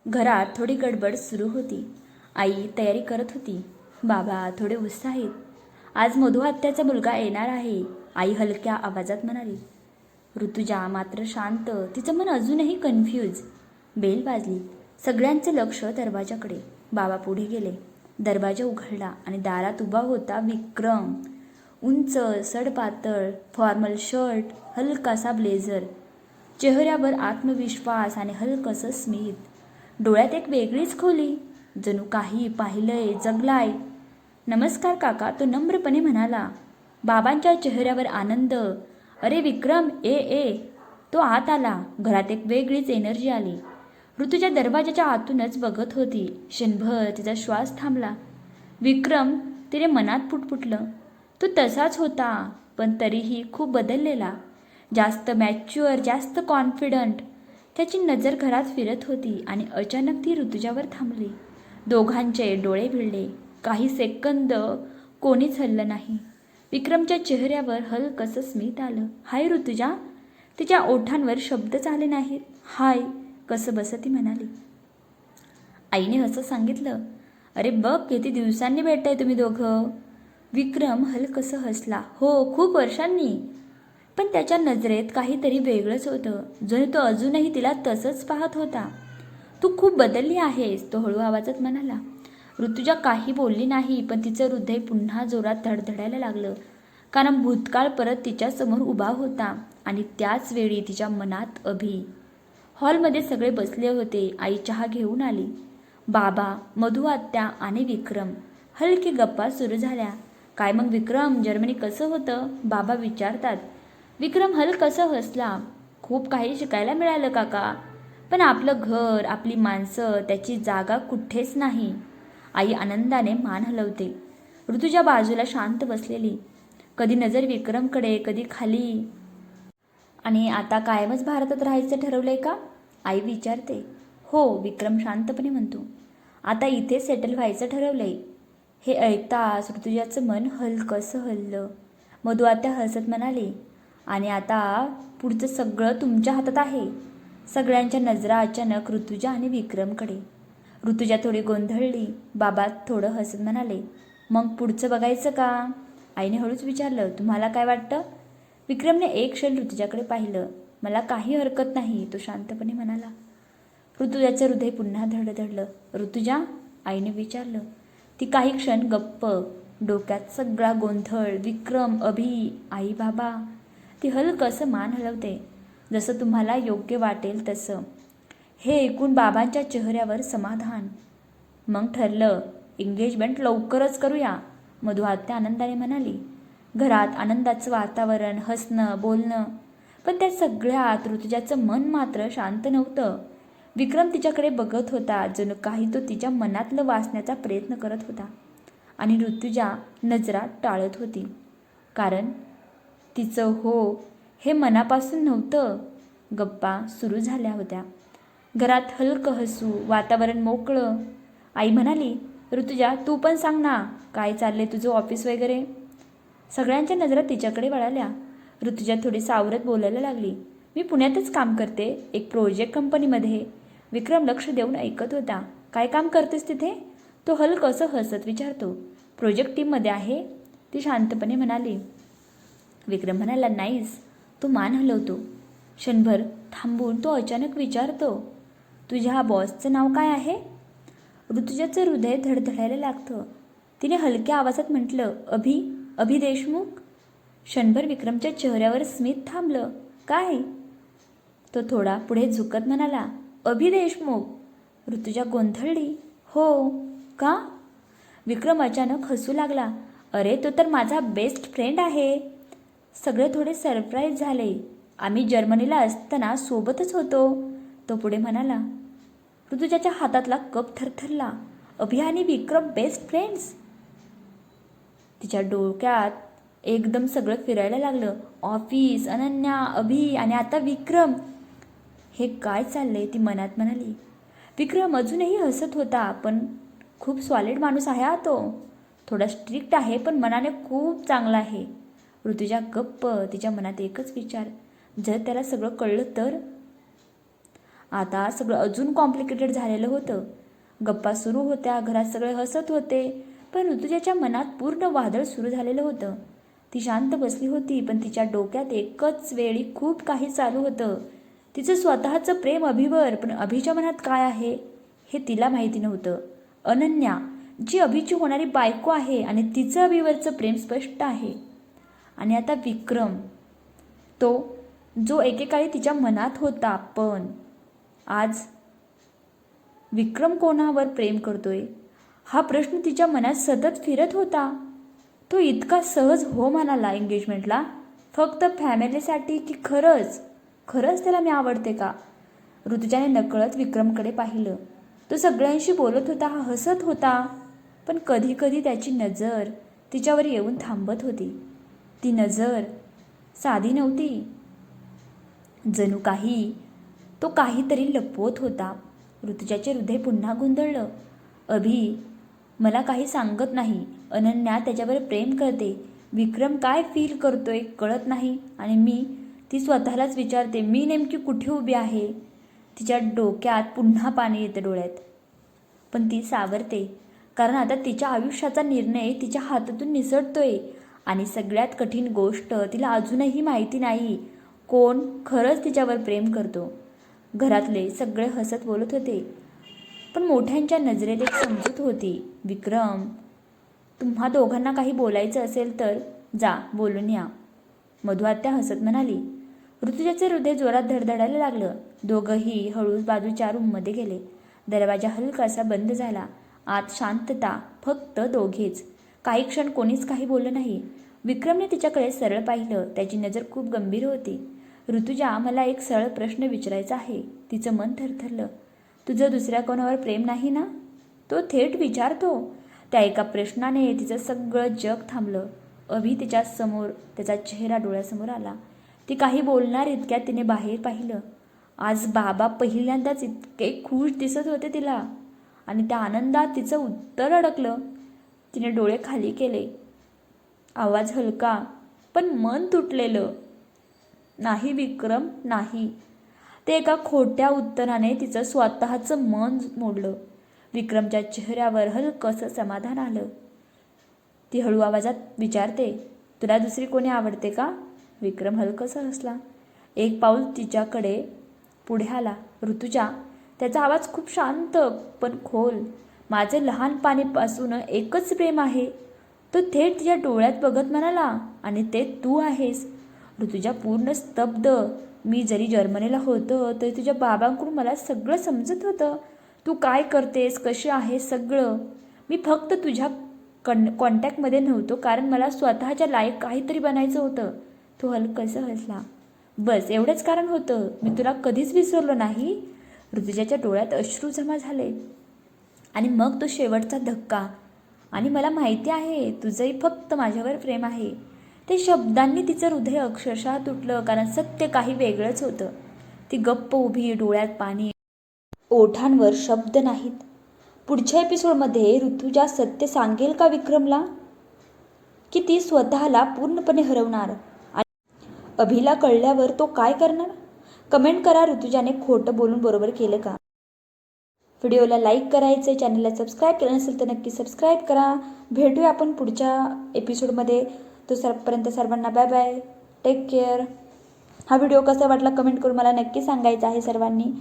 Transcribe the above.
घरात थोडी गडबड सुरू होती. आई तयारी करत होती. बाबा थोडे उत्साहित. आज मधू आत्याचा मुलगा येणार आहे, आई हलक्या आवाजात म्हणाली. ऋतुजा मात्र शांत, तिचं मन अजूनही कन्फ्यूज. बेल वाजली. सगळ्यांचं लक्ष दरवाजाकडे. बाबा पुढे गेले. दरवाजा उघडला आणि दारात उभा होता विक्रम. उंच, सडपातळ, फॉर्मल शर्ट, हलकासा ब्लेझर. चेहऱ्यावर आत्मविश्वास आणि हलकसं स्मित. डोळ्यात एक वेगळीच खोली, जणू काही पाहिलंय, जगलाय. नमस्कार काका, तो नम्रपणे म्हणाला. बाबांच्या चेहऱ्यावर आनंद. अरे विक्रम, ए ए. तो आत आला. घरात एक वेगळीच एनर्जी आली. ऋतुजा दरवाजाच्या आतूनच बघत होती. क्षणभर तिचा श्वास थांबला. विक्रम, तिने मनात पुटपुटलं. तो तसाच होता, पण तरीही खूप बदललेला. जास्त मॅच्युअर, जास्त कॉन्फिडंट. त्याची नजर घरात फिरत होती आणि अचानक ती ऋतुजावर थांबली. दोघांचे डोळे भिडले. काही सेकंद कोणीच हललं नाही. विक्रमच्या चेहऱ्यावर हलकसं स्मित आलं. हाय ऋतुजा. तिच्या ओठांवर शब्दच आले नाहीत. हाय, कसं बसं ती म्हणाली. आईने असं सांगितलं. अरे बघ, किती दिवसांनी भेटताय तुम्ही दोघं. विक्रम हलकसं हसला. हो, खूप वर्षांनी. पण त्याच्या नजरेत काहीतरी वेगळंच होतं, जणू तो अजूनही तिला तसंच पाहत होता. तू खूप बदलली आहेस, तो हळू आवाजात म्हणाला. ऋतुजा काही बोलली नाही, पण तिचं हृदय पुन्हा जोरात धडधडायला लागलं. कारण भूतकाळ परत तिच्यासमोर उभा होता आणि त्याच वेळी तिच्या मनात अभि. हॉलमध्ये सगळे बसले होते. आई चहा घेऊन आली. बाबा, मधू आत्या आणि विक्रम. हलकी गप्पा सुरू झाल्या. काय मग विक्रम, जर्मनी कसं होतं, बाबा विचारतात. विक्रम हलकसं हसला. खूप काही शिकायला मिळालं काका. पण आपलं घर, आपली माणसं, त्याची जागा कुठेच नाही. आई आनंदाने मान हलवते. ऋतुजा बाजूला शांत बसलेली. कधी नजर विक्रमकडे, कधी खाली. आणि आता कायमच भारतात राहायचं ठरवलंय का, आई विचारते. हो, विक्रम शांतपणे म्हणतो. आता इथे सेटल व्हायचं ठरवलंय. हे ऐकताच ऋतुजाचं मन हलकसं हललं. मधू आत्या हसत म्हणाली. आणि आता पुढचं सगळं तुमच्या हातात आहे. सगळ्यांच्या नजरा अचानक ऋतुजा आणि विक्रमकडे. ऋतुजा थोडी गोंधळली. बाबा थोडं हसत म्हणाले. मग पुढचं बघायचं का, आईने हळूच विचारलं. तुम्हाला काय वाटतं. विक्रमने एक क्षण ऋतुजाकडे पाहिलं. मला काही हरकत नाही, तो शांतपणे म्हणाला. ऋतुजाचं हृदय पुन्हा धडधडलं. ऋतुजा, आईने विचारलं. ती काही क्षण गप्प. डोक्यात सगळा गोंधळ. विक्रम, अभि, आई, बाबा. ती हलकसं मान हलवते. जसं तुम्हाला योग्य वाटेल तसं. हे ऐकून बाबांच्या चेहऱ्यावर समाधान. मग ठरलं, एंगेजमेंट लवकरच करूया, मधू आत्या आनंदाने म्हणाली. घरात आनंदाचं वातावरण, हसणं, बोलणं. पण त्या सगळ्यात ऋतुजाचं मन मात्र शांत नव्हतं. विक्रम तिच्याकडे बघत होता, जणू काही तो तिच्या मनातलं वाचण्याचा प्रयत्न करत होता. आणि ऋतुजा नजरा टाळत होती. कारण तिचं हो हे मनापासून नव्हतं. गप्पा सुरू झाल्या होत्या. घरात हलकं हसू, वातावरण मोकळं. आई म्हणाली. ऋतुजा, तू पण सांग ना, काय चाललंय तुझं, ऑफिस वगैरे. सगळ्यांच्या नजरा तिच्याकडे वळाल्या. ऋतुजा थोडी सावरत बोलायला लागली. मी पुण्यातच काम करते, एक प्रोजेक्ट कंपनीमध्ये. विक्रम लक्ष देऊन ऐकत होता. काय काम करतेस तिथे, तो हलकसं हसत विचारतो. प्रोजेक्ट टीममध्ये आहे, ती शांतपणे म्हणाली. विक्रम म्हणाला. नाईस, तो मान हलवतो. क्षणभर थांबून तो अचानक विचारतो. तुझ्या बॉसचं नाव काय आहे. ऋतुजाचं हृदय धडधडायला लागतं. तिने हलक्या आवाजात म्हटलं. अभि देशमुख. क्षणभर विक्रमच्या चेहऱ्यावर स्मित थांबलं. काय. तो थोडा पुढे झुकत म्हणाला. अभि देशमुख. ऋतुजा गोंधळली. हो का. विक्रम अचानक हसू लागला. अरे, तो तर माझा बेस्ट फ्रेंड आहे. सगळे थोडे सरप्राईज झाले. आम्ही जर्मनीला असताना सोबतच होतो, तो पुढे म्हणाला. ऋतुजाच्या हातातला कप थरथरला. अभि आणि विक्रम बेस्ट फ्रेंड्स. तिच्या डोक्यात एकदम सगळं फिरायला लागलं. ऑफिस, अनन्या, अभि आणि आता विक्रम. हे काय चाललंय, ती मनात म्हणाली. विक्रम अजूनही हसत होता. पण खूप सॉलिड माणूस आहे हा तो. थोडा स्ट्रिक्ट आहे, पण मनाने खूप चांगला आहे. ऋतुजा गप्प. तिच्या मनात एकच विचार. जर त्याला सगळं कळलं तर. आता सगळं अजून कॉम्प्लिकेटेड झालेलं होतं. गप्पा सुरू होत्या, घरात सगळे हसत होते, पण ऋतुजाच्या मनात पूर्ण वादळ सुरू झालेलं होतं. ती शांत बसली होती, पण तिच्या डोक्यात एकच वेळी खूप काही चालू होतं. तिचं स्वतःचं प्रेम अभिवर, पण अभिच्या मनात काय आहे हे तिला माहिती नव्हतं. अनन्या जी अभिची होणारी बायको आहे आणि तिचं अभिवरचं प्रेम स्पष्ट आहे. आणि आता विक्रम, तो जो एकेकाळी तिच्या मनात होता, पण आज विक्रम कोणावर प्रेम करतोय हा प्रश्न तिच्या मनात सतत फिरत होता. तो इतका सहज हो म्हणाला एंगेजमेंटला फक्त फॅमिलीसाठी, की खरंच खरंच त्याला मी आवडते का? ऋतुजाने नकळत विक्रमकडे पाहिलं. तो सगळ्यांशी बोलत होता, हसत होता, पण कधी कधी त्याची नजर तिच्यावर येऊन थांबत होती. ती नजर साधी नव्हती, जणू काही तो काहीतरी लपवत होता. ऋतुजाचे हृदय पुन्हा गोंधळलं. अभि मला काही सांगत नाही. अनन्या त्याच्यावर प्रेम करते. विक्रम काय फील करतोय कळत नाही. आणि मी ती स्वतःलाच विचारते, मी नेमकी कुठे उभी आहे? तिच्या डोक्यात पुन्हा पाणी येतं डोळ्यात. पण ती सावरते, कारण आता तिच्या आयुष्याचा निर्णय तिच्या हातातून निसटतोय. आणि सगळ्यात कठीण गोष्ट, तिला अजूनही माहिती नाही कोण खरंच तिच्यावर प्रेम करतो. घरातले सगळे हसत बोलत होते, पण मोठ्यांच्या नजरेत एक समजूत होती. विक्रम, तुम्हा दोघांना काही बोलायचं असेल तर जा बोलून या. मधू आत्या हसत म्हणाली. ऋतुजाचे हृदय जोरात धडधडायला लागलं. दोघंही हळूच बाजूच्या रूममध्ये गेले. दरवाजा हलकासा बंद झाला. आत शांतता, फक्त दोघेच. काही क्षण कोणीच काही बोललं नाही. विक्रमने तिच्याकडे सरळ पाहिलं. त्याची नजर खूप गंभीर होती. ऋतुजा, मला एक सरळ प्रश्न विचारायचा आहे. तिचं मन थरथरलं. तुझं दुसऱ्या कोणावर प्रेम नाही ना? तो थेट विचारतो. त्या एका प्रश्नाने तिचं सगळं जग थांबलं. अभि तिच्या समोर, त्याचा चेहरा डोळ्यासमोर आला. ती काही बोलणार इतक्यात तिने बाहेर पाहिलं. आज बाबा पहिल्यांदाच इतके खुश दिसत होते तिला. आणि त्या आनंदात तिचं उत्तर अडकलं. तिने डोळे खाली केले. आवाज हलका, पण मन तुटलेलं. नाही विक्रम, नाही. ते एका खोट्या उत्तराने तिचं स्वतःचं मन मोडलं. विक्रमच्या चेहऱ्यावर हलकंसं समाधान आलं. ती हळू आवाजात विचारते, तुला दुसरी कोणी आवडते का? विक्रम हलकंसं हसला. एक पाऊल तिच्याकडे पुढे आला. ऋतुजा, त्याचा आवाज खूप शांत पण खोल. माझे लहानपणीपासून एकच प्रेम आहे. तो थेट तिच्या डोळ्यात बघत म्हणाला, आणि ते तू आहेस. ऋतुजा पूर्ण स्तब्ध. मी जरी जर्मनीला होतो तरी तुझ्या बाबांकडून मला सगळं समजत होतं. तू काय करतेस, कशी आहेस, सगळं. मी फक्त तुझ्या कॉन्टॅक्टमध्ये नव्हतो, कारण मला स्वतःच्या लायक काहीतरी बनायचं होतं. तो हलकंसं हसला. बस एवढंच कारण होतं. मी तुला कधीच विसरलो नाही. ऋतुजाच्या डोळ्यात अश्रू जमा झाले. आणि मग तो शेवटचा धक्का. आणि मला माहिती आहे तुझंही फक्त माझ्यावर प्रेम आहे. ते शब्दांनी तिचं हृदय अक्षरशः तुटलं, कारण सत्य काही वेगळंच होतं. ती गप्प उभी, डोळ्यात पाणी, ओठांवर शब्द नाहीत. पुढच्या एपिसोडमध्ये ऋतुजा सत्य सांगेल का विक्रमला, की ती स्वतःला पूर्णपणे हरवणार? आणि अभिला कळल्यावर तो काय करणार? कमेंट करा. ऋतुजाने खोटं बोलून बरोबर केलं का? व्हिडिओला लाईक करायचे, चॅनलला सबस्क्राईब केलं नसेल तर नक्की सबस्क्राईब करा. भेटूया आपण पुढच्या एपिसोडमध्ये. तोपर्यंत सर्वांना बाय बाय, टेक केअर. हा व्हिडिओ कसा वाटला कमेंट करून मला नक्की सांगायचं आहे सर्वांनी.